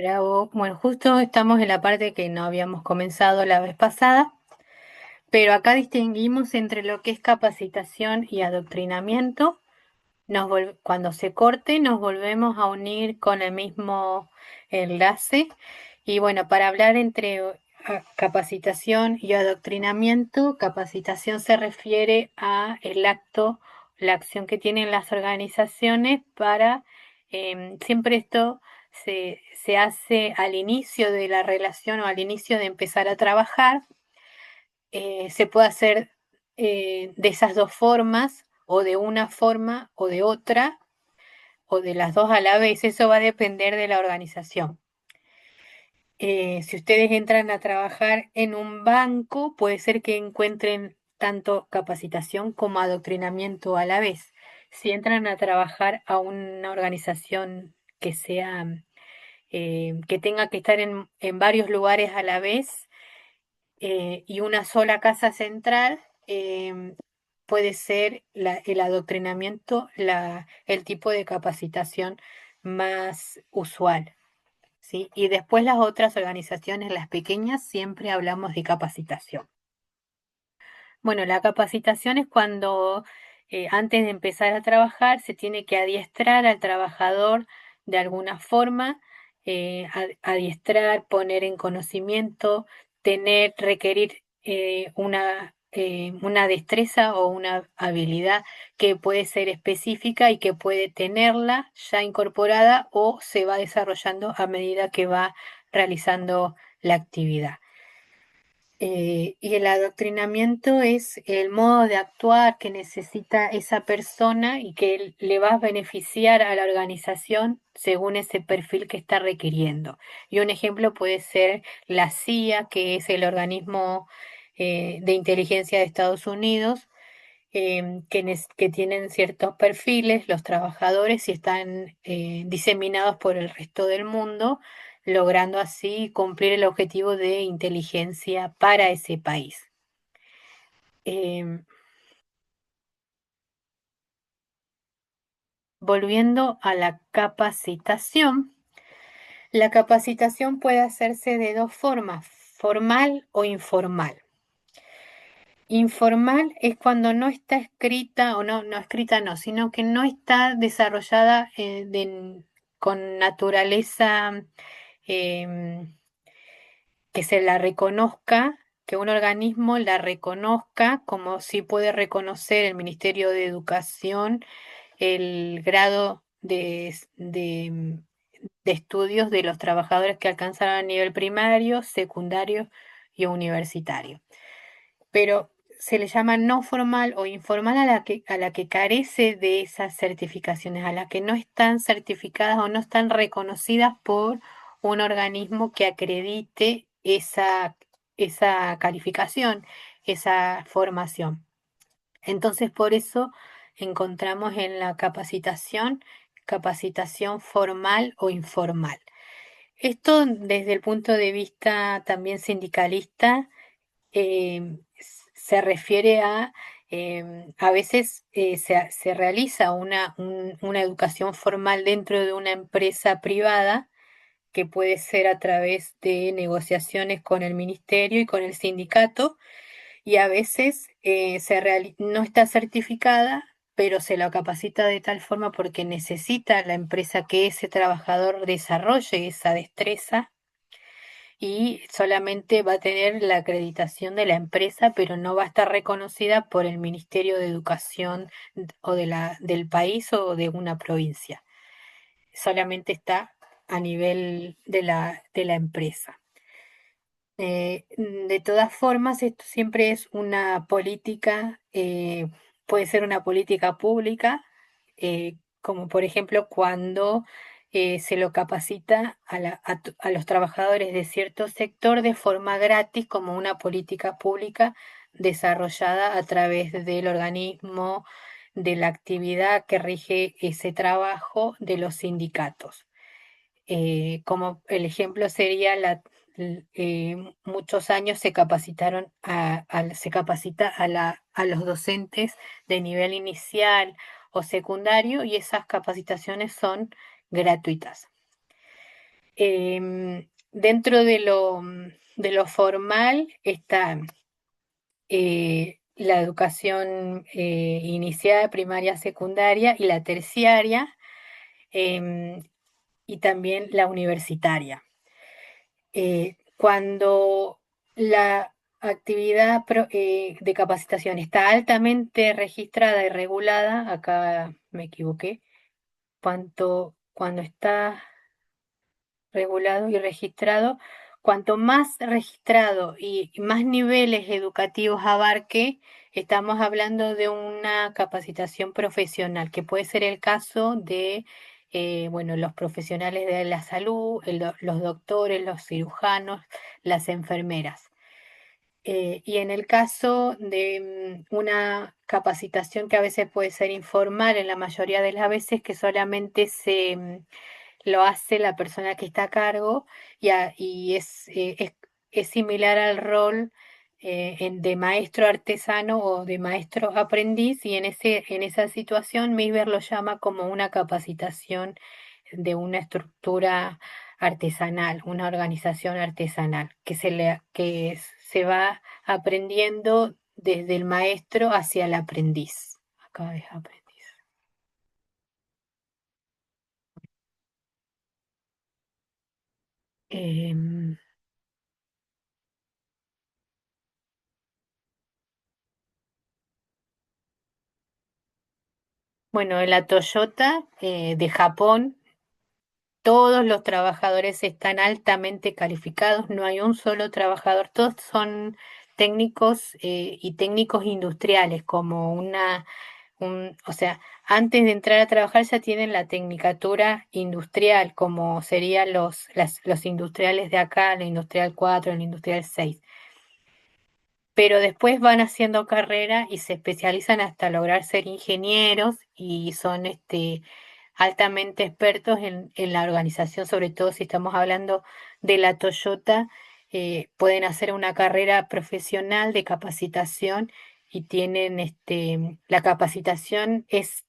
Bravo. Bueno, justo estamos en la parte que no habíamos comenzado la vez pasada, pero acá distinguimos entre lo que es capacitación y adoctrinamiento. Cuando se corte, nos volvemos a unir con el mismo enlace. Y bueno, para hablar entre capacitación y adoctrinamiento, capacitación se refiere a el acto, la acción que tienen las organizaciones para, siempre esto se hace al inicio de la relación o al inicio de empezar a trabajar. Se puede hacer de esas dos formas, o de una forma o de otra, o de las dos a la vez. Eso va a depender de la organización. Si ustedes entran a trabajar en un banco, puede ser que encuentren tanto capacitación como adoctrinamiento a la vez. Si entran a trabajar a una organización que sea, que tenga que estar en varios lugares a la vez, y una sola casa central, puede ser el adoctrinamiento, el tipo de capacitación más usual, ¿sí? Y después las otras organizaciones, las pequeñas, siempre hablamos de capacitación. Bueno, la capacitación es cuando antes de empezar a trabajar se tiene que adiestrar al trabajador de alguna forma, adiestrar, poner en conocimiento, requerir una destreza o una habilidad que puede ser específica y que puede tenerla ya incorporada o se va desarrollando a medida que va realizando la actividad. Y el adoctrinamiento es el modo de actuar que necesita esa persona y que le va a beneficiar a la organización según ese perfil que está requiriendo. Y un ejemplo puede ser la CIA, que es el organismo de inteligencia de Estados Unidos, que tienen ciertos perfiles, los trabajadores, y están diseminados por el resto del mundo, logrando así cumplir el objetivo de inteligencia para ese país. Em, Volviendo a la capacitación puede hacerse de dos formas, formal o informal. Informal es cuando no está escrita, o no, no escrita no, sino que no está desarrollada con naturaleza, em, que se la reconozca, que un organismo la reconozca, como si puede reconocer el Ministerio de Educación el grado de estudios de los trabajadores que alcanzaron a nivel primario, secundario y universitario. Pero se le llama no formal o informal a la que carece de esas certificaciones, a las que no están certificadas o no están reconocidas por un organismo que acredite esa calificación, esa formación. Entonces, por eso encontramos en la capacitación formal o informal. Esto desde el punto de vista también sindicalista, se refiere a veces se realiza una educación formal dentro de una empresa privada, que puede ser a través de negociaciones con el ministerio y con el sindicato, y a veces no está certificada, pero se la capacita de tal forma porque necesita la empresa que ese trabajador desarrolle esa destreza, y solamente va a tener la acreditación de la empresa, pero no va a estar reconocida por el Ministerio de Educación o del país o de una provincia. Solamente está a nivel de la empresa. De todas formas, esto siempre es una política, puede ser una política pública, como por ejemplo cuando se lo capacita a los trabajadores de cierto sector de forma gratis, como una política pública desarrollada a través del organismo, de la actividad que rige ese trabajo, de los sindicatos. Como el ejemplo sería muchos años se capacitaron se capacita a los docentes de nivel inicial o secundario, y esas capacitaciones son gratuitas. Dentro de lo formal está la educación inicial, primaria, secundaria y la terciaria, em, y también la universitaria. Cuando la actividad de capacitación está altamente registrada y regulada, acá me equivoqué, cuando está regulado y registrado, cuanto más registrado y más niveles educativos abarque, estamos hablando de una capacitación profesional, que puede ser el caso de, bueno, los profesionales de la salud, los doctores, los cirujanos, las enfermeras. Y en el caso de una capacitación que a veces puede ser informal, en la mayoría de las veces que solamente lo hace la persona que está a cargo y es similar al rol de maestro artesano o de maestro aprendiz, y en esa situación Milber lo llama como una capacitación de una estructura artesanal, una organización artesanal, que se va aprendiendo desde el maestro hacia el aprendiz. Acá es aprendiz. Em, bueno, en la Toyota de Japón, todos los trabajadores están altamente calificados, no hay un solo trabajador, todos son técnicos y técnicos industriales, como o sea, antes de entrar a trabajar ya tienen la tecnicatura industrial, como serían los industriales de acá, el industrial 4, el industrial 6. Pero después van haciendo carrera y se especializan hasta lograr ser ingenieros y son altamente expertos en la organización, sobre todo si estamos hablando de la Toyota. Pueden hacer una carrera profesional de capacitación y tienen la capacitación es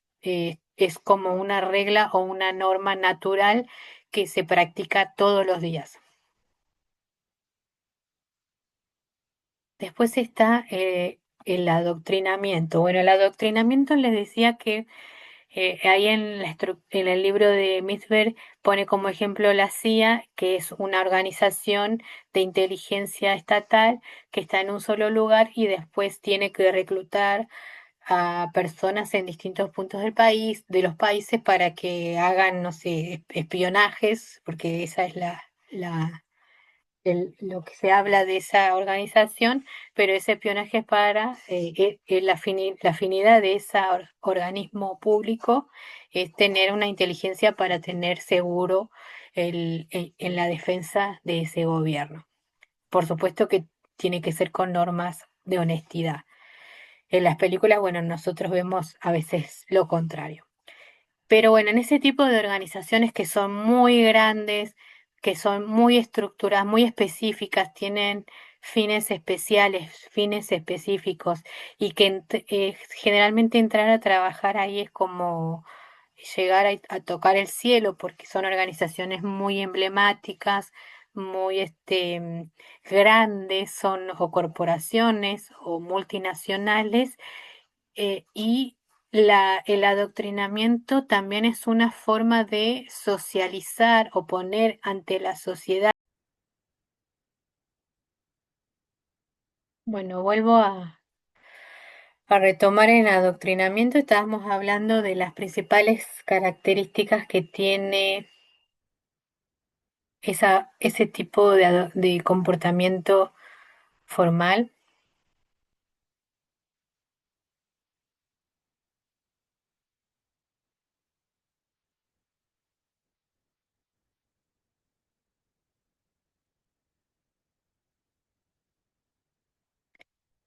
como una regla o una norma natural que se practica todos los días. Después está el adoctrinamiento. Bueno, el adoctrinamiento les decía que ahí en el libro de Misberg pone como ejemplo la CIA, que es una organización de inteligencia estatal que está en un solo lugar y después tiene que reclutar a personas en distintos puntos del país, de los países, para que hagan, no sé, espionajes, porque esa es la lo que se habla de esa organización, pero ese espionaje es para la afinidad de ese organismo público es tener una inteligencia para tener seguro en la defensa de ese gobierno. Por supuesto que tiene que ser con normas de honestidad. En las películas, bueno, nosotros vemos a veces lo contrario. Pero bueno, en ese tipo de organizaciones que son muy grandes, que son muy estructuradas, muy específicas, tienen fines especiales, fines específicos, y que generalmente entrar a trabajar ahí es como llegar a tocar el cielo, porque son organizaciones muy emblemáticas, muy grandes, son o corporaciones o multinacionales, y el adoctrinamiento también es una forma de socializar o poner ante la sociedad. Bueno, vuelvo a retomar el adoctrinamiento. Estábamos hablando de las principales características que tiene ese tipo de comportamiento formal.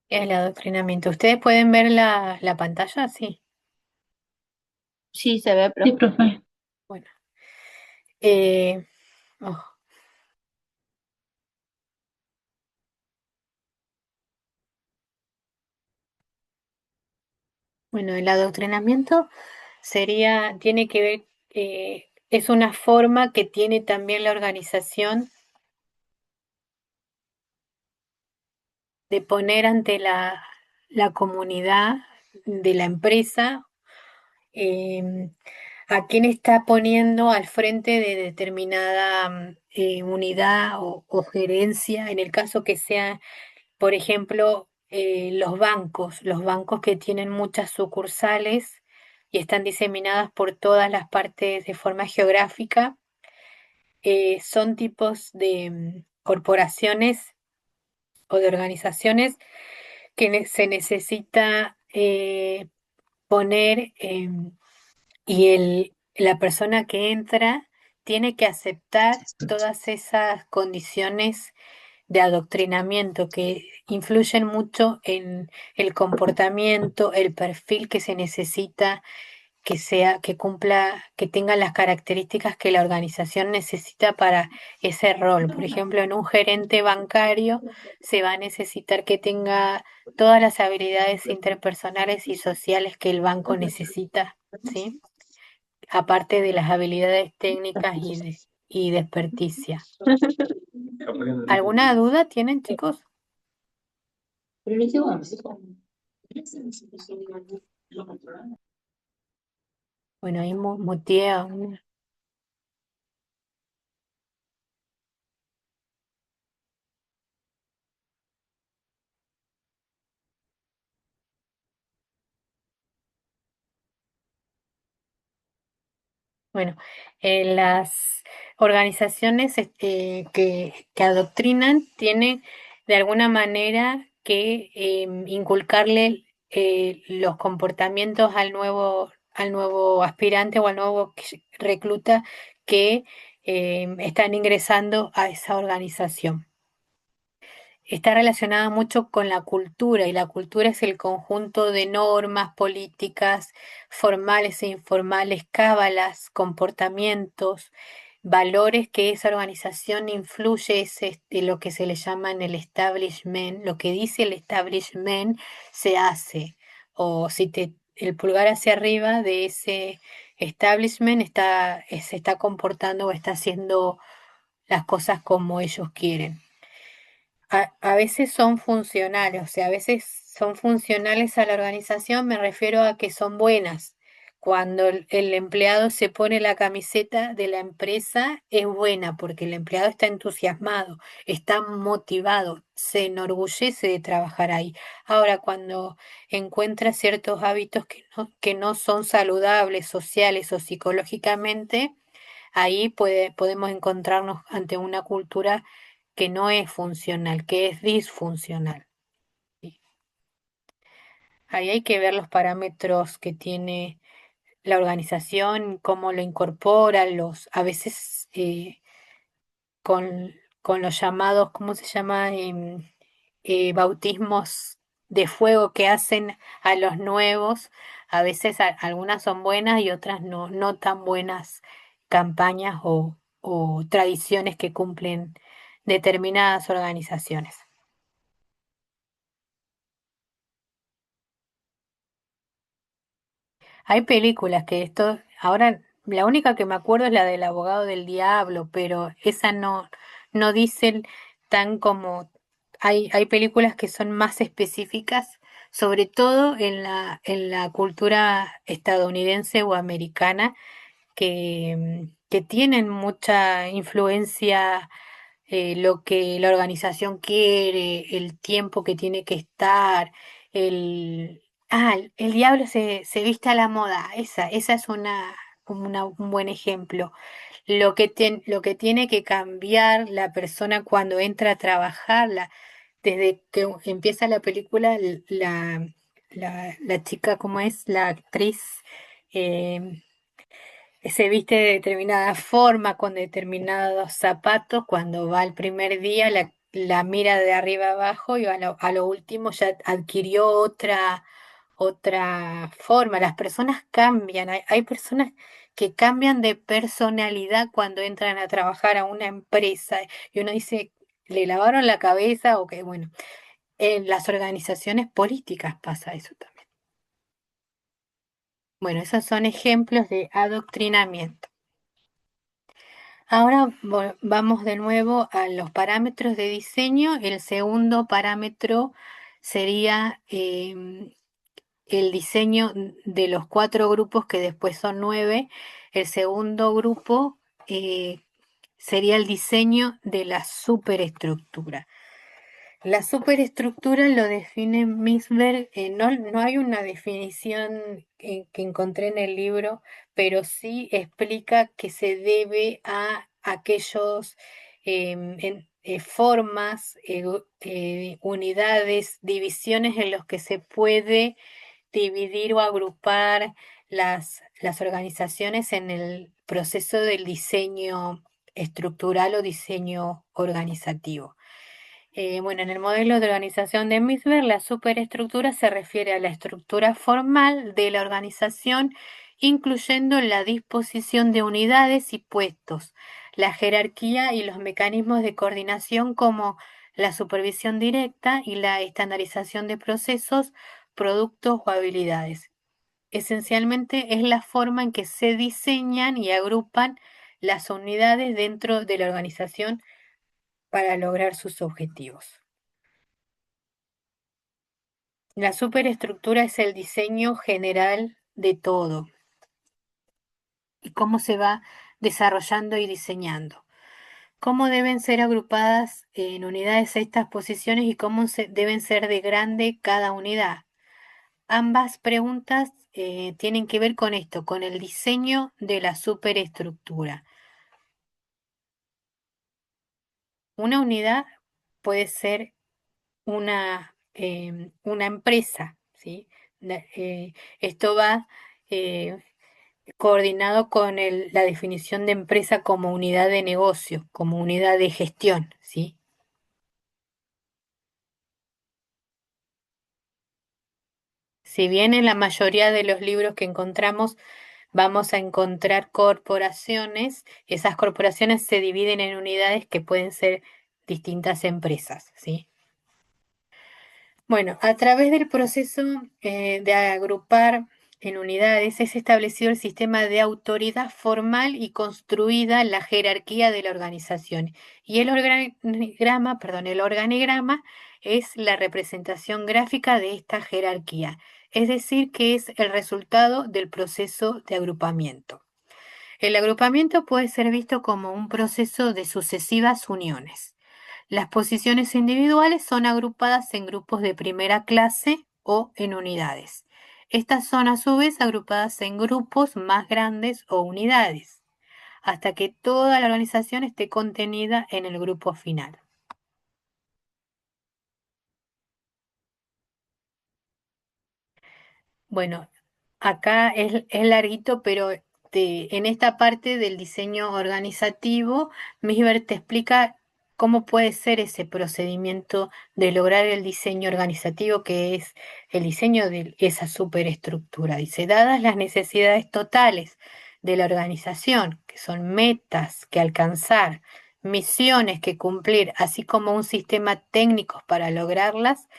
El adoctrinamiento. ¿Ustedes pueden ver la pantalla? Sí. Sí, se ve, Sí, profe. profe. Bueno. Eh, oh, bueno, el adoctrinamiento tiene que ver es una forma que tiene también la organización de poner ante la comunidad de la empresa em, a quién está poniendo al frente de determinada unidad o gerencia, en el caso que sea, por ejemplo, los bancos que tienen muchas sucursales y están diseminadas por todas las partes de forma geográfica, son tipos de corporaciones o de organizaciones que se necesita poner y la persona que entra tiene que aceptar todas esas condiciones de adoctrinamiento que influyen mucho en el comportamiento, el perfil que se necesita que sea, que cumpla, que tenga las características que la organización necesita para ese rol. Por ejemplo, en un gerente bancario se va a necesitar que tenga todas las habilidades interpersonales y sociales que el banco necesita, ¿sí? Aparte de las habilidades técnicas y de experticia. ¿Alguna duda tienen, chicos? Bueno, ahí muteé a una. Bueno, las organizaciones que adoctrinan tienen de alguna manera que inculcarle los comportamientos al nuevo aspirante o al nuevo recluta que están ingresando a esa organización. Está relacionada mucho con la cultura y la cultura es el conjunto de normas, políticas, formales e informales, cábalas, comportamientos, valores que esa organización influye, es lo que se le llama en el establishment, lo que dice el establishment se hace. O si el pulgar hacia arriba de ese establishment se está comportando o está haciendo las cosas como ellos quieren. A veces son funcionales, o sea, a veces son funcionales a la organización, me refiero a que son buenas. Cuando el empleado se pone la camiseta de la empresa, es buena porque el empleado está entusiasmado, está motivado, se enorgullece de trabajar ahí. Ahora, cuando encuentra ciertos hábitos que no son saludables, sociales o psicológicamente, ahí podemos encontrarnos ante una cultura que no es funcional, que es disfuncional. ¿Sí? Ahí hay que ver los parámetros que tiene la organización, cómo lo incorpora, a veces con los llamados, ¿cómo se llama? Bautismos de fuego que hacen a los nuevos. A veces algunas son buenas y otras no tan buenas campañas o tradiciones que cumplen determinadas organizaciones. Hay películas que esto, ahora la única que me acuerdo es la del abogado del diablo, pero esa no dicen tan como hay películas que son más específicas, sobre todo en la cultura estadounidense o americana, que tienen mucha influencia lo que la organización quiere, el tiempo que tiene que estar, el diablo se viste a la moda, esa es como un buen ejemplo. Lo que tiene que cambiar la persona cuando entra a trabajar, desde que empieza la película, la chica, como es la actriz, em, se viste de determinada forma, con determinados zapatos, cuando va el primer día la mira de arriba abajo y a lo último ya adquirió otra forma. Las personas cambian, hay personas que cambian de personalidad cuando entran a trabajar a una empresa y uno dice, ¿le lavaron la cabeza? O que, bueno, en las organizaciones políticas pasa eso también. Bueno, esos son ejemplos de adoctrinamiento. Ahora vamos de nuevo a los parámetros de diseño. El segundo parámetro sería el diseño de los 4 grupos, que después son 9. El segundo grupo eh, sería el diseño de la superestructura. La superestructura lo define Misberg, no hay una definición que encontré en el libro, pero sí explica que se debe a aquellos formas, unidades, divisiones en los que se puede dividir o agrupar las organizaciones en el proceso del diseño estructural o diseño organizativo. Bueno, en el modelo de organización de Misberg, la superestructura se refiere a la estructura formal de la organización, incluyendo la disposición de unidades y puestos, la jerarquía y los mecanismos de coordinación como la supervisión directa y la estandarización de procesos, productos o habilidades. Esencialmente es la forma en que se diseñan y agrupan las unidades dentro de la organización para lograr sus objetivos. La superestructura es el diseño general de todo y cómo se va desarrollando y diseñando. Cómo deben ser agrupadas en unidades estas posiciones y cómo deben ser de grande cada unidad. Ambas preguntas tienen que ver con esto, con el diseño de la superestructura. Una unidad puede ser una empresa, ¿sí? Esto va eh, coordinado con la definición de empresa como unidad de negocio, como unidad de gestión, ¿sí? Si bien en la mayoría de los libros que encontramos vamos a encontrar corporaciones, esas corporaciones se dividen en unidades que pueden ser distintas empresas, ¿sí? Bueno, a través del proceso de agrupar en unidades es establecido el sistema de autoridad formal y construida la jerarquía de la organización. Y el organigrama es la representación gráfica de esta jerarquía, es decir, que es el resultado del proceso de agrupamiento. El agrupamiento puede ser visto como un proceso de sucesivas uniones. Las posiciones individuales son agrupadas en grupos de primera clase o en unidades. Estas son a su vez agrupadas en grupos más grandes o unidades, hasta que toda la organización esté contenida en el grupo final. Bueno, acá es larguito, pero en esta parte del diseño organizativo, Misbert te explica cómo puede ser ese procedimiento de lograr el diseño organizativo, que es el diseño de esa superestructura. Dice, dadas las necesidades totales de la organización, que son metas que alcanzar, misiones que cumplir, así como un sistema técnico para lograrlas,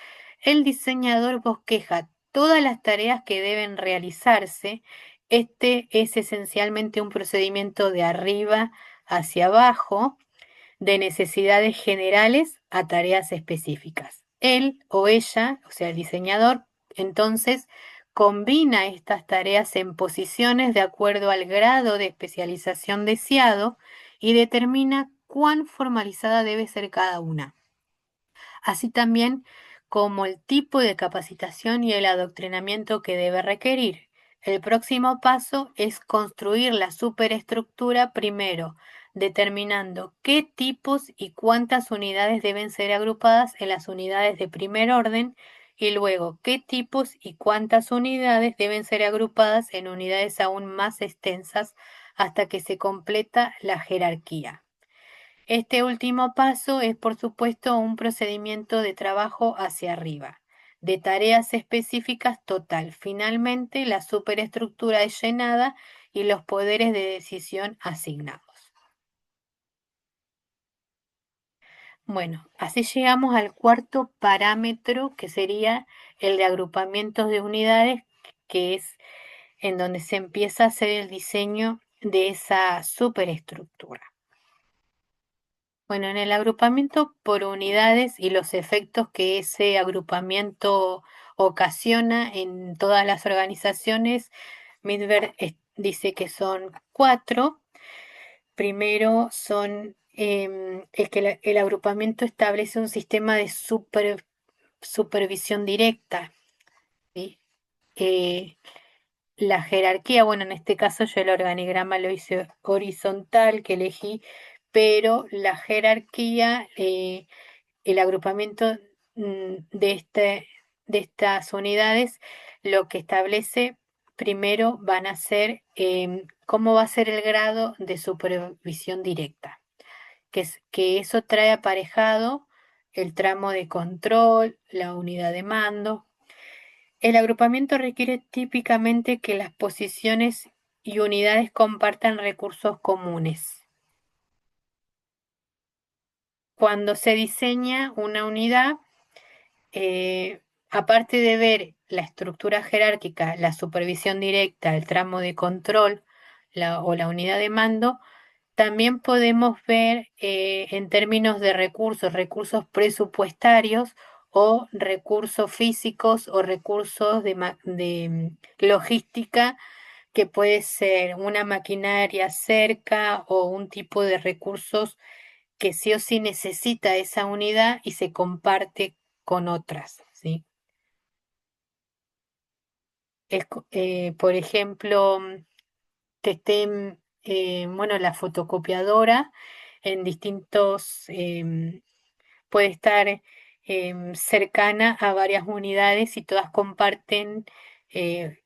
el diseñador bosqueja todas las tareas que deben realizarse. Este es esencialmente un procedimiento de arriba hacia abajo, de necesidades generales a tareas específicas. Él o ella, o sea, el diseñador, entonces combina estas tareas en posiciones de acuerdo al grado de especialización deseado y determina cuán formalizada debe ser cada una, así también como el tipo de capacitación y el adoctrinamiento que debe requerir. El próximo paso es construir la superestructura primero, determinando qué tipos y cuántas unidades deben ser agrupadas en las unidades de primer orden y luego qué tipos y cuántas unidades deben ser agrupadas en unidades aún más extensas hasta que se completa la jerarquía. Este último paso es, por supuesto, un procedimiento de trabajo hacia arriba, de tareas específicas total. Finalmente, la superestructura es llenada y los poderes de decisión asignados. Bueno, así llegamos al cuarto parámetro, que sería el de agrupamientos de unidades, que es en donde se empieza a hacer el diseño de esa superestructura. Bueno, en el agrupamiento por unidades y los efectos que ese agrupamiento ocasiona en todas las organizaciones, Midberg dice que son cuatro. Primero son el que el agrupamiento establece un sistema de supervisión directa, ¿sí? Eh, la jerarquía, bueno, en este caso yo el organigrama lo hice horizontal que elegí, pero la jerarquía, el agrupamiento de estas unidades, lo que establece primero van a ser cómo va a ser el grado de supervisión directa, que eso trae aparejado el tramo de control, la unidad de mando. El agrupamiento requiere típicamente que las posiciones y unidades compartan recursos comunes. Cuando se diseña una unidad, aparte de ver la estructura jerárquica, la supervisión directa, el tramo de control o la unidad de mando, también podemos ver en términos de recursos, recursos presupuestarios o recursos físicos o recursos de logística, que puede ser una maquinaria cerca o un tipo de recursos que sí o sí necesita esa unidad y se comparte con otras, ¿sí? Por ejemplo, que estén, bueno, la fotocopiadora en distintos, puede estar cercana a varias unidades y todas comparten eh,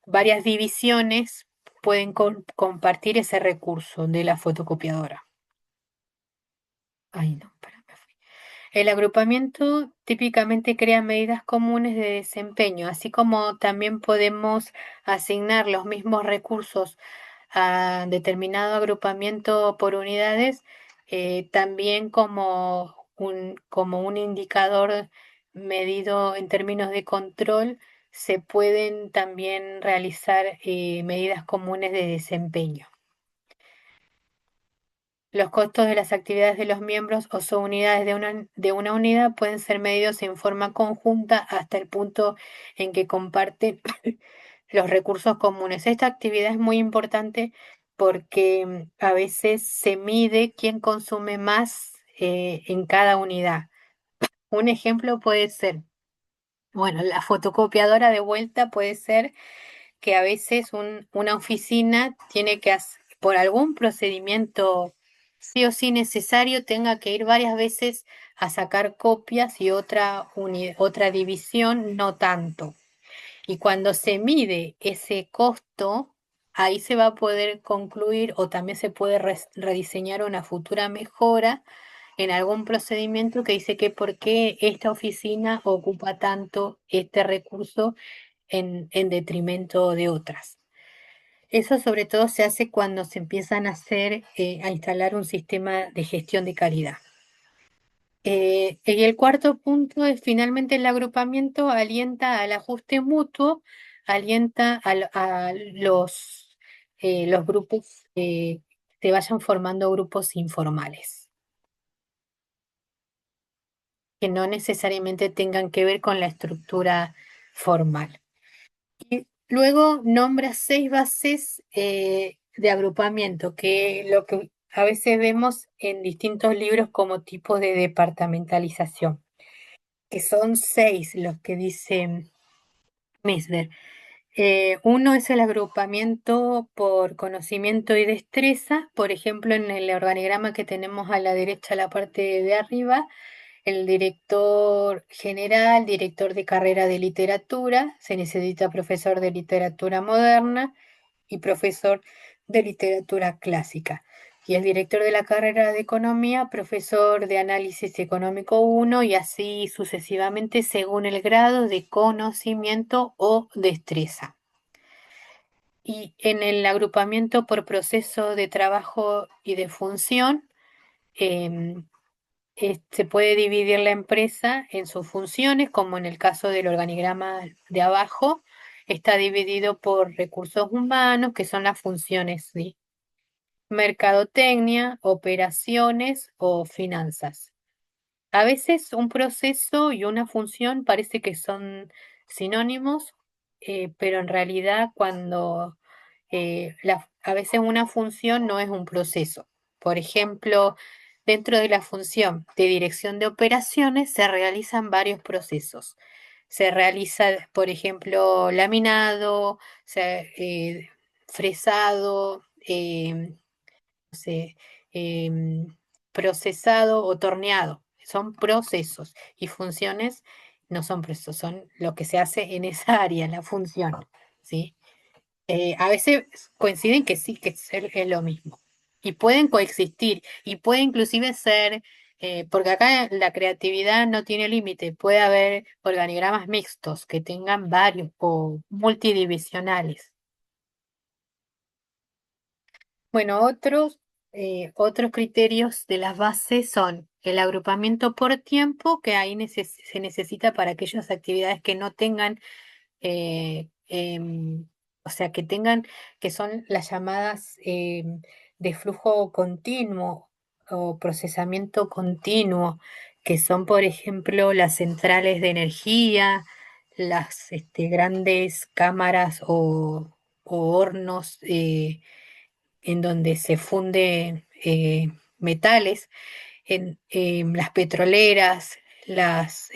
varias divisiones, pueden compartir ese recurso de la fotocopiadora. Ay, no, espera, me fui. El agrupamiento típicamente crea medidas comunes de desempeño, así como también podemos asignar los mismos recursos a determinado agrupamiento por unidades, también como un indicador medido en términos de control, se pueden también realizar medidas comunes de desempeño. Los costos de las actividades de los miembros o subunidades de una unidad pueden ser medidos en forma conjunta hasta el punto en que comparten los recursos comunes. Esta actividad es muy importante porque a veces se mide quién consume más en cada unidad. Un ejemplo puede ser, bueno, la fotocopiadora de vuelta puede ser que a veces una oficina tiene que hacer, por algún procedimiento sí o sí necesario, tenga que ir varias veces a sacar copias y otra división no tanto. Y cuando se mide ese costo, ahí se va a poder concluir o también se puede rediseñar una futura mejora en algún procedimiento que dice que por qué esta oficina ocupa tanto este recurso en detrimento de otras. Eso sobre todo se hace cuando se empiezan a a instalar un sistema de gestión de calidad. Y el cuarto punto es finalmente el agrupamiento alienta al ajuste mutuo, alienta a los grupos, se vayan formando grupos informales, que no necesariamente tengan que ver con la estructura formal. Y luego nombra 6 bases de agrupamiento, que lo que a veces vemos en distintos libros como tipos de departamentalización, que son 6 los que dice Mesmer. Uno es el agrupamiento por conocimiento y destreza. Por ejemplo, en el organigrama que tenemos a la derecha, la parte de arriba, el director general, director de carrera de literatura, se necesita profesor de literatura moderna y profesor de literatura clásica. Y el director de la carrera de economía, profesor de análisis económico uno y así sucesivamente según el grado de conocimiento o destreza. Y en el agrupamiento por proceso de trabajo y de función, em, se puede dividir la empresa en sus funciones, como en el caso del organigrama de abajo, está dividido por recursos humanos, que son las funciones, ¿sí? mercadotecnia, operaciones o finanzas. A veces un proceso y una función parece que son sinónimos, pero en realidad cuando a veces una función no es un proceso. Por ejemplo, dentro de la función de dirección de operaciones se realizan varios procesos. Se realiza, por ejemplo, laminado, fresado, no sé, procesado o torneado. Son procesos y funciones no son procesos, son lo que se hace en esa área, la función, ¿sí? A veces coinciden que sí, que es lo mismo. Y pueden coexistir, y puede inclusive ser, porque acá la creatividad no tiene límite, puede haber organigramas mixtos que tengan varios o multidivisionales. Bueno, otros criterios de las bases son el agrupamiento por tiempo, que ahí se necesita para aquellas actividades que no tengan, o sea, que son las llamadas de flujo continuo o procesamiento continuo, que son, por ejemplo, las centrales de energía, las grandes cámaras o hornos. En donde se funden metales, en las petroleras, las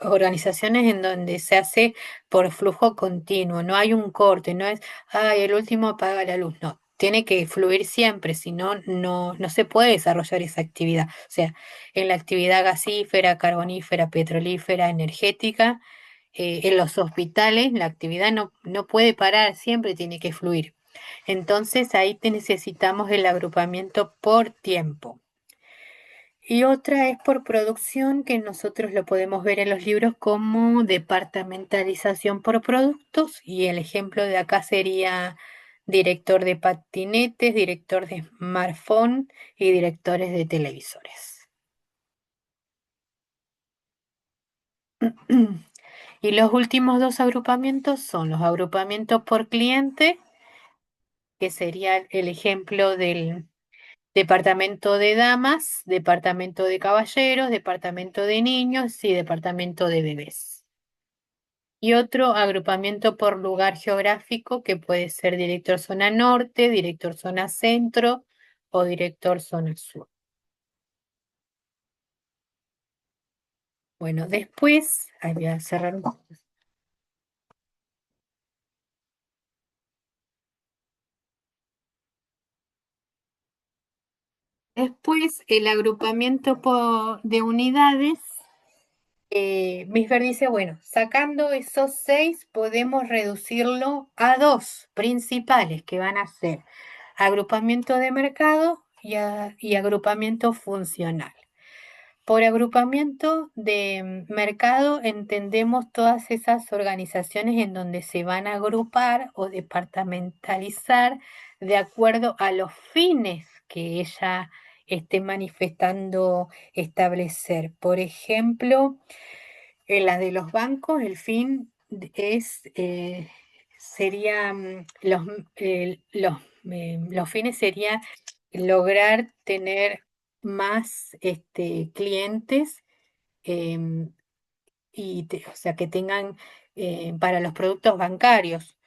organizaciones en donde se hace por flujo continuo, no hay un corte, no es, ay, el último apaga la luz, no. Tiene que fluir siempre, si no, no se puede desarrollar esa actividad. O sea, en la actividad gasífera, carbonífera, petrolífera, energética, en los hospitales, la actividad no puede parar, siempre tiene que fluir. Entonces ahí te necesitamos el agrupamiento por tiempo. Y otra es por producción, que nosotros lo podemos ver en los libros como departamentalización por productos. Y el ejemplo de acá sería director de patinetes, director de smartphone y directores de televisores. Y los últimos dos agrupamientos son los agrupamientos por cliente, que sería el ejemplo del departamento de damas, departamento de caballeros, departamento de niños y departamento de bebés. Y otro agrupamiento por lugar geográfico que puede ser director zona norte, director zona centro o director zona sur. Bueno, después, ahí voy a cerrar un poco. Después, el agrupamiento de unidades. Misber dice, bueno, sacando esos seis podemos reducirlo a dos principales que van a ser agrupamiento de mercado y agrupamiento funcional. Por agrupamiento de mercado entendemos todas esas organizaciones en donde se van a agrupar o departamentalizar de acuerdo a los fines que ella esté manifestando establecer. Por ejemplo, en las de los bancos, el fin sería, los fines sería lograr tener más clientes, em, o sea, que tengan para los productos bancarios.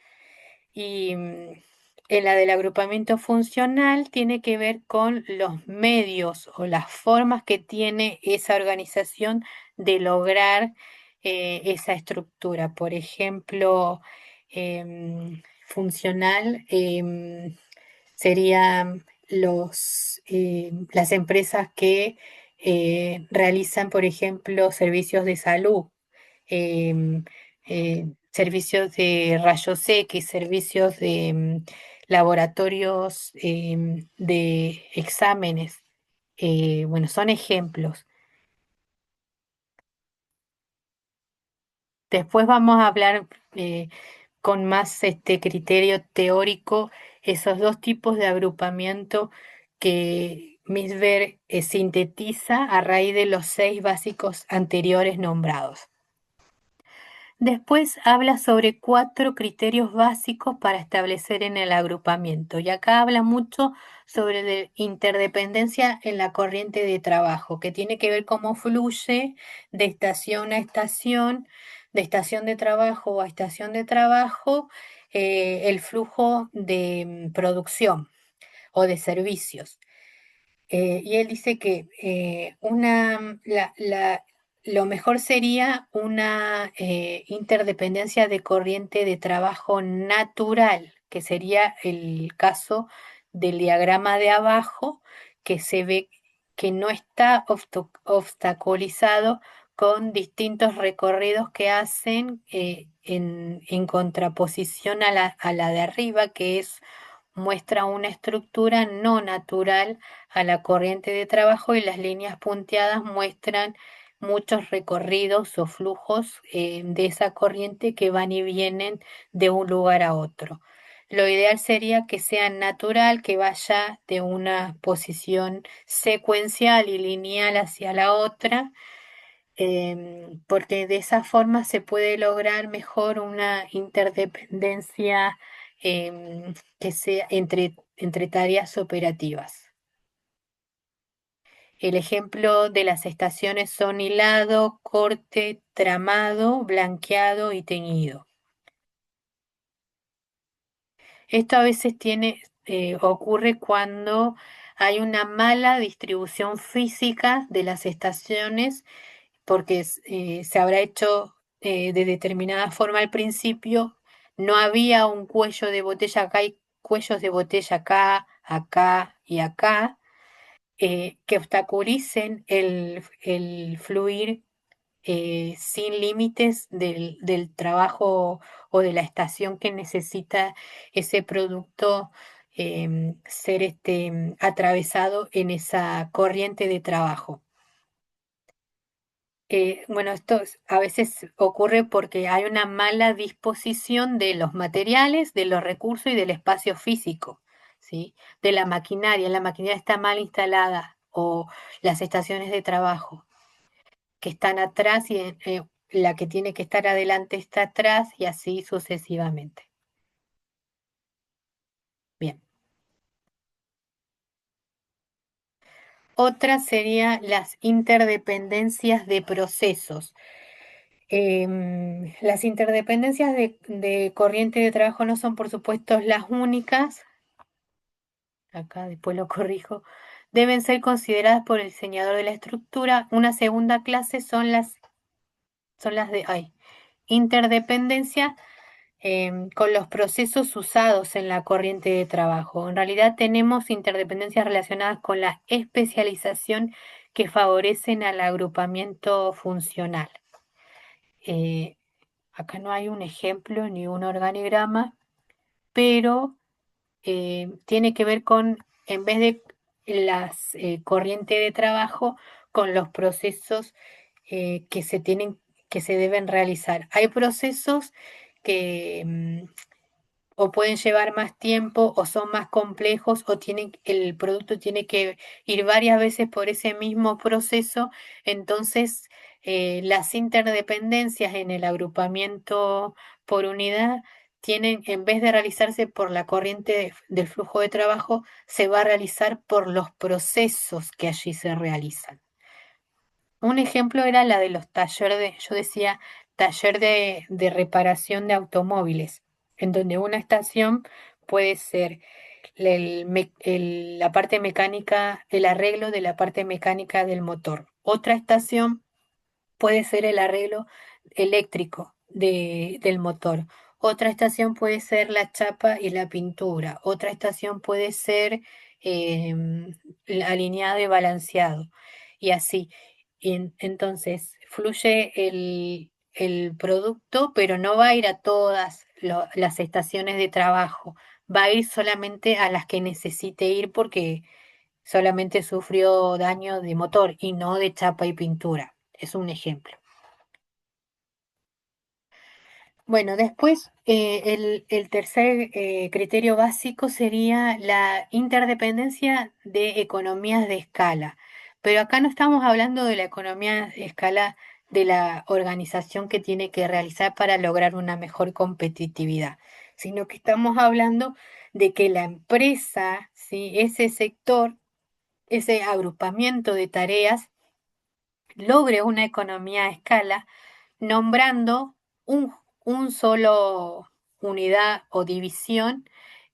Y en la del agrupamiento funcional tiene que ver con los medios o las formas que tiene esa organización de lograr esa estructura. Por ejemplo, funcional serían las empresas que realizan, por ejemplo, servicios de salud, em, servicios de rayos X, servicios de laboratorios de exámenes. Bueno, son ejemplos. Después vamos a hablar con más criterio teórico esos dos tipos de agrupamiento que Misber sintetiza a raíz de los seis básicos anteriores nombrados. Después habla sobre 4 criterios básicos para establecer en el agrupamiento. Y acá habla mucho sobre la interdependencia en la corriente de trabajo, que tiene que ver cómo fluye de estación a estación, de estación de trabajo a estación de trabajo, el flujo de producción o de servicios. Y él dice que lo mejor sería una interdependencia de corriente de trabajo natural, que sería el caso del diagrama de abajo, que se ve que no está obstaculizado con distintos recorridos que hacen en contraposición a la de arriba, que es muestra una estructura no natural a la corriente de trabajo, y las líneas punteadas muestran muchos recorridos o flujos de esa corriente que van y vienen de un lugar a otro. Lo ideal sería que sea natural, que vaya de una posición secuencial y lineal hacia la otra, porque de esa forma se puede lograr mejor una interdependencia que sea entre tareas operativas. El ejemplo de las estaciones son hilado, corte, tramado, blanqueado y teñido. Esto a veces ocurre cuando hay una mala distribución física de las estaciones, porque se habrá hecho de determinada forma al principio. No había un cuello de botella acá, hay cuellos de botella acá, acá y acá, que obstaculicen el fluir sin límites del trabajo o de la estación que necesita ese producto ser atravesado en esa corriente de trabajo. Bueno, a veces ocurre porque hay una mala disposición de los materiales, de los recursos y del espacio físico, ¿sí? De la maquinaria está mal instalada, o las estaciones de trabajo que están atrás, y la que tiene que estar adelante está atrás, y así sucesivamente. Bien. Otra sería las interdependencias de procesos. Las interdependencias de corriente de trabajo no son, por supuesto, las únicas. Acá después lo corrijo. Deben ser consideradas por el diseñador de la estructura. Una segunda clase son las de interdependencia con los procesos usados en la corriente de trabajo. En realidad tenemos interdependencias relacionadas con la especialización, que favorecen al agrupamiento funcional. Eh, Acá no hay un ejemplo ni un organigrama, pero tiene que ver con, en vez de las corrientes de trabajo, con los procesos que se deben realizar. Hay procesos que o pueden llevar más tiempo, o son más complejos, o el producto tiene que ir varias veces por ese mismo proceso. Entonces, las interdependencias en el agrupamiento por unidad en vez de realizarse por la corriente del flujo de trabajo, se va a realizar por los procesos que allí se realizan. Un ejemplo era la de los yo decía, taller de reparación de automóviles, en donde una estación puede ser la parte mecánica, el arreglo de la parte mecánica del motor. Otra estación puede ser el arreglo eléctrico del motor. Otra estación puede ser la chapa y la pintura. Otra estación puede ser el alineado y balanceado. Y así. Entonces, fluye el producto, pero no va a ir a todas las estaciones de trabajo. Va a ir solamente a las que necesite ir, porque solamente sufrió daño de motor y no de chapa y pintura. Es un ejemplo. Bueno, después el tercer criterio básico sería la interdependencia de economías de escala. Pero acá no estamos hablando de la economía de escala de la organización que tiene que realizar para lograr una mejor competitividad, sino que estamos hablando de que la empresa, ¿sí? Ese sector, ese agrupamiento de tareas, logre una economía a escala nombrando un solo unidad o división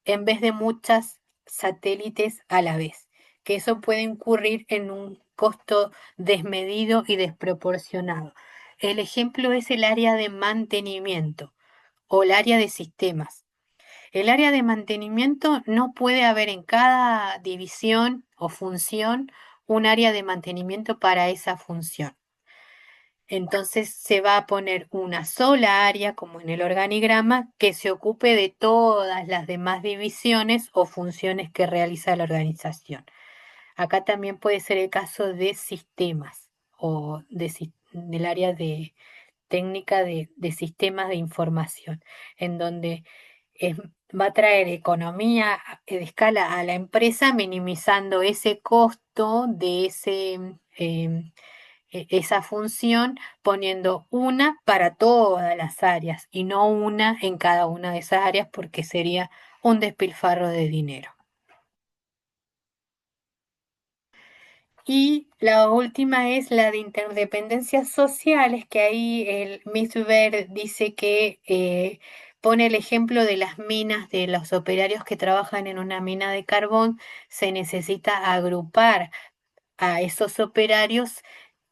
en vez de muchas satélites a la vez, que eso puede incurrir en un costo desmedido y desproporcionado. El ejemplo es el área de mantenimiento o el área de sistemas. El área de mantenimiento no puede haber en cada división o función un área de mantenimiento para esa función. Entonces se va a poner una sola área, como en el organigrama, que se ocupe de todas las demás divisiones o funciones que realiza la organización. Acá también puede ser el caso de sistemas o del área de técnica de sistemas de información, en donde es- va a traer economía de escala a la empresa, minimizando ese costo de esa función, poniendo una para todas las áreas y no una en cada una de esas áreas porque sería un despilfarro de dinero. Y la última es la de interdependencias sociales, que ahí el Misber dice que pone el ejemplo de las minas, de los operarios que trabajan en una mina de carbón, se necesita agrupar a esos operarios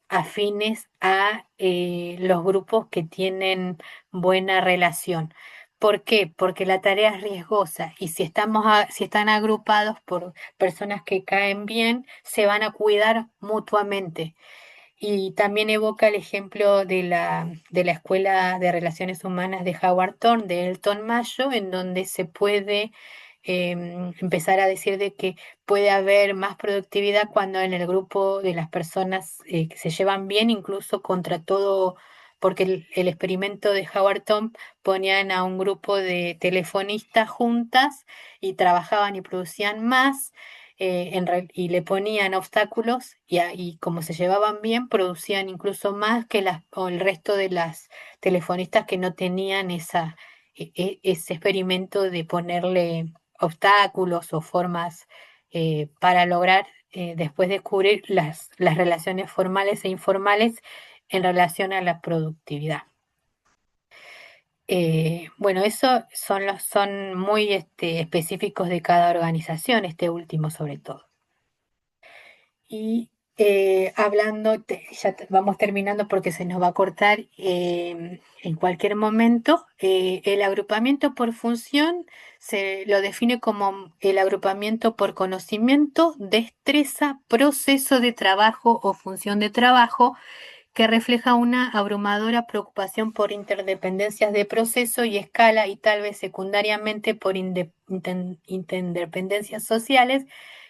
afines a los grupos que tienen buena relación. ¿Por qué? Porque la tarea es riesgosa y si están agrupados por personas que caen bien, se van a cuidar mutuamente. Y también evoca el ejemplo de la Escuela de Relaciones Humanas de Howard Thorne, de Elton Mayo, en donde se puede empezar a decir de que puede haber más productividad cuando en el grupo de las personas que se llevan bien, incluso contra todo, porque el experimento de Howard Thorne ponían a un grupo de telefonistas juntas y trabajaban y producían más y le ponían obstáculos y como se llevaban bien, producían incluso más que o el resto de las telefonistas que no tenían ese experimento de ponerle obstáculos o formas para lograr después descubrir las relaciones formales e informales en relación a la productividad. Bueno, eso son muy específicos de cada organización, este último sobre todo. Y hablando, vamos terminando porque se nos va a cortar en cualquier momento. El agrupamiento por función se lo define como el agrupamiento por conocimiento, destreza, proceso de trabajo o función de trabajo que refleja una abrumadora preocupación por interdependencias de proceso y escala y tal vez secundariamente por interdependencias sociales,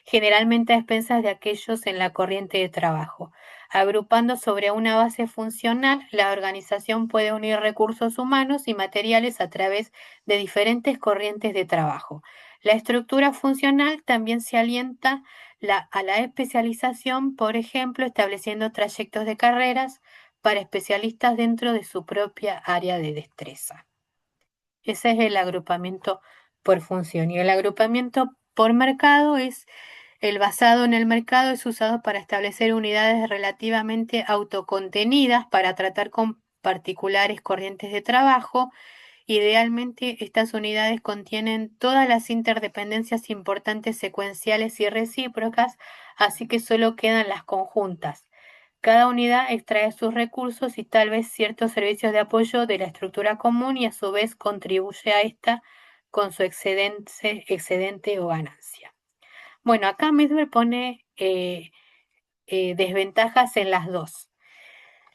generalmente a expensas de aquellos en la corriente de trabajo. Agrupando sobre una base funcional, la organización puede unir recursos humanos y materiales a través de diferentes corrientes de trabajo. La estructura funcional también se alienta a la especialización, por ejemplo, estableciendo trayectos de carreras para especialistas dentro de su propia área de destreza. Ese es el agrupamiento por función. Y el agrupamiento por mercado es el basado en el mercado, es usado para establecer unidades relativamente autocontenidas para tratar con particulares corrientes de trabajo. Idealmente, estas unidades contienen todas las interdependencias importantes secuenciales y recíprocas, así que solo quedan las conjuntas. Cada unidad extrae sus recursos y tal vez ciertos servicios de apoyo de la estructura común y a su vez contribuye a esta con su excedente o ganancia. Bueno, acá Midwell pone desventajas en las dos.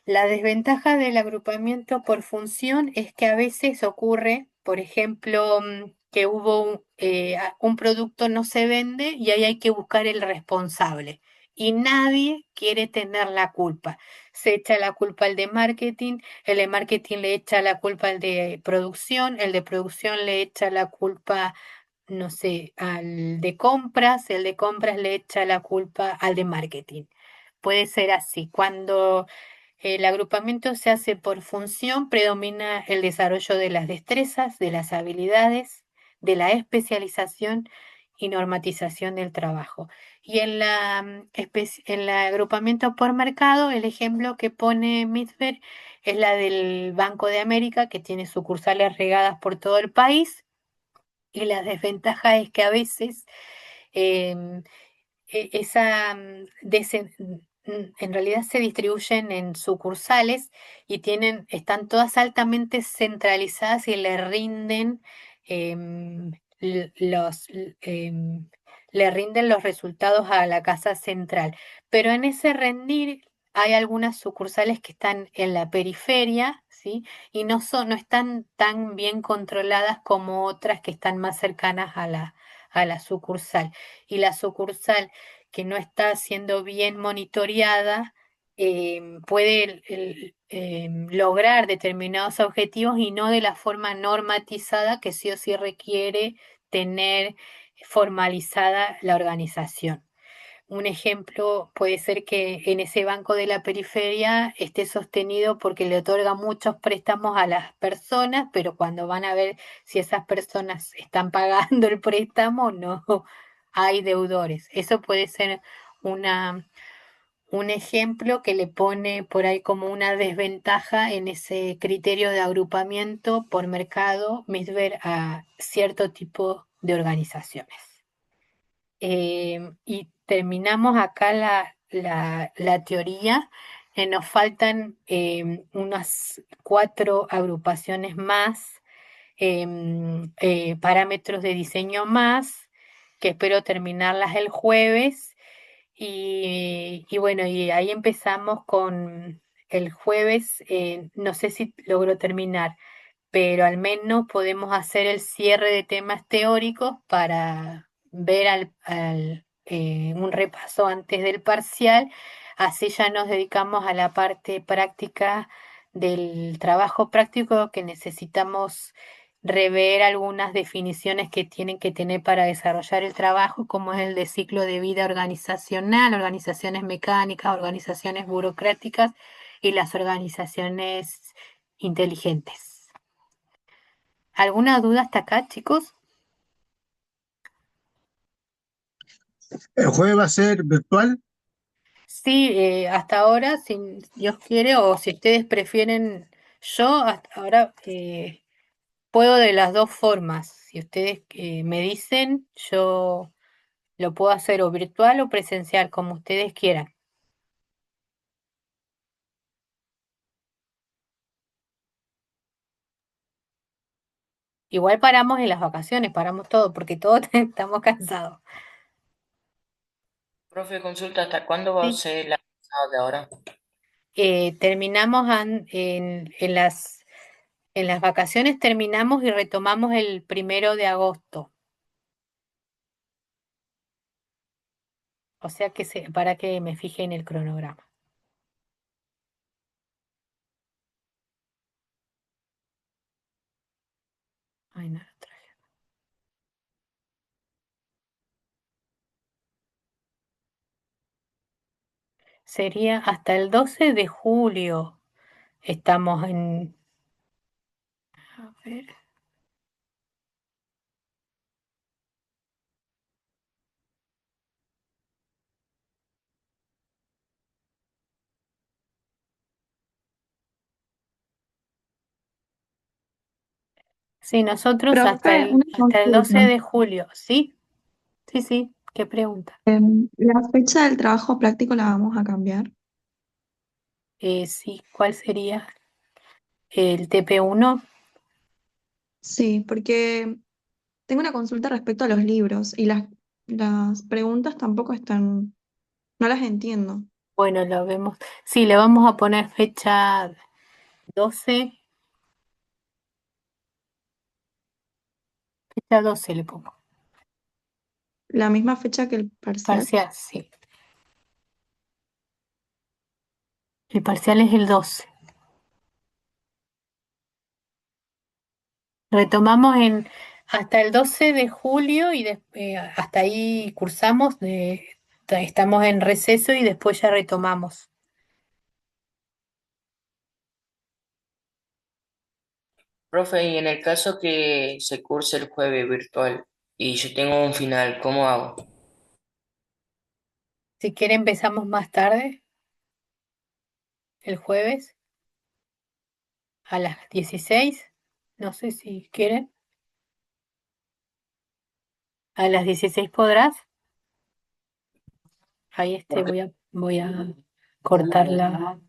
La desventaja del agrupamiento por función es que a veces ocurre, por ejemplo, que hubo un producto no se vende y ahí hay que buscar el responsable. Y nadie quiere tener la culpa. Se echa la culpa al de marketing, el de marketing le echa la culpa al de producción, el de producción le echa la culpa, no sé, al de compras, el de compras le echa la culpa al de marketing. Puede ser así. Cuando El agrupamiento se hace por función, predomina el desarrollo de las destrezas, de las habilidades, de la especialización y normatización del trabajo. Y en el agrupamiento por mercado, el ejemplo que pone Mitzberg es la del Banco de América, que tiene sucursales regadas por todo el país, y la desventaja es que a veces em, esa en realidad se distribuyen en sucursales y están todas altamente centralizadas y em, l- los, l- em, le rinden los resultados a la casa central. Pero en ese rendir hay algunas sucursales que están en la periferia, ¿sí? Y no están tan bien controladas como otras que están más cercanas a la sucursal. Y la sucursal que no está siendo bien monitoreada, puede lograr determinados objetivos y no de la forma normatizada que sí o sí requiere tener formalizada la organización. Un ejemplo puede ser que en ese banco de la periferia esté sostenido porque le otorga muchos préstamos a las personas, pero cuando van a ver si esas personas están pagando el préstamo, no hay deudores. Eso puede ser una, un ejemplo que le pone por ahí como una desventaja en ese criterio de agrupamiento por mercado, misver a cierto tipo de organizaciones. Y terminamos acá la teoría. Nos faltan unas 4 agrupaciones más, parámetros de diseño más, que espero terminarlas el jueves. Y bueno, y ahí empezamos con el jueves. No sé si logro terminar, pero al menos podemos hacer el cierre de temas teóricos para ver un repaso antes del parcial, así ya nos dedicamos a la parte práctica del trabajo práctico que necesitamos rever algunas definiciones que tienen que tener para desarrollar el trabajo, como es el de ciclo de vida organizacional, organizaciones mecánicas, organizaciones burocráticas y las organizaciones inteligentes. ¿Alguna duda hasta acá, chicos? ¿El jueves va a ser virtual? Sí, hasta ahora, si Dios quiere, o si ustedes prefieren, yo hasta ahora puedo de las dos formas. Si ustedes me dicen, yo lo puedo hacer o virtual o presencial, como ustedes quieran. Igual paramos en las vacaciones, paramos todo, porque todos estamos cansados. Profe, consulta, ¿hasta cuándo va a Sí. ser la pasada de ahora? Terminamos en las vacaciones, terminamos y retomamos el 1 de agosto. O sea que para que me fije en el cronograma. Ay, no lo traje. Sería hasta el 12 de julio. Estamos en... A ver. Sí, nosotros Profe, una hasta el 12 consulta. de julio. ¿Sí? Sí, sí. ¿Qué pregunta? La fecha del trabajo práctico la vamos a cambiar. Sí, ¿cuál sería? ¿El TP1? Sí, porque tengo una consulta respecto a los libros y las preguntas tampoco están, no las entiendo. Bueno, lo vemos. Sí, le vamos a poner fecha 12. Fecha 12 le pongo. La misma fecha que el parcial. Parcial, sí. El parcial es el 12. Retomamos hasta el 12 de julio y hasta ahí cursamos, estamos en receso y después ya retomamos. Profe, y en el caso que se curse el jueves virtual y yo tengo un final, ¿cómo hago? Si quiere empezamos más tarde, el jueves, a las 16. No sé si quieren. A las 16 podrás. Ahí Porque voy a cortar la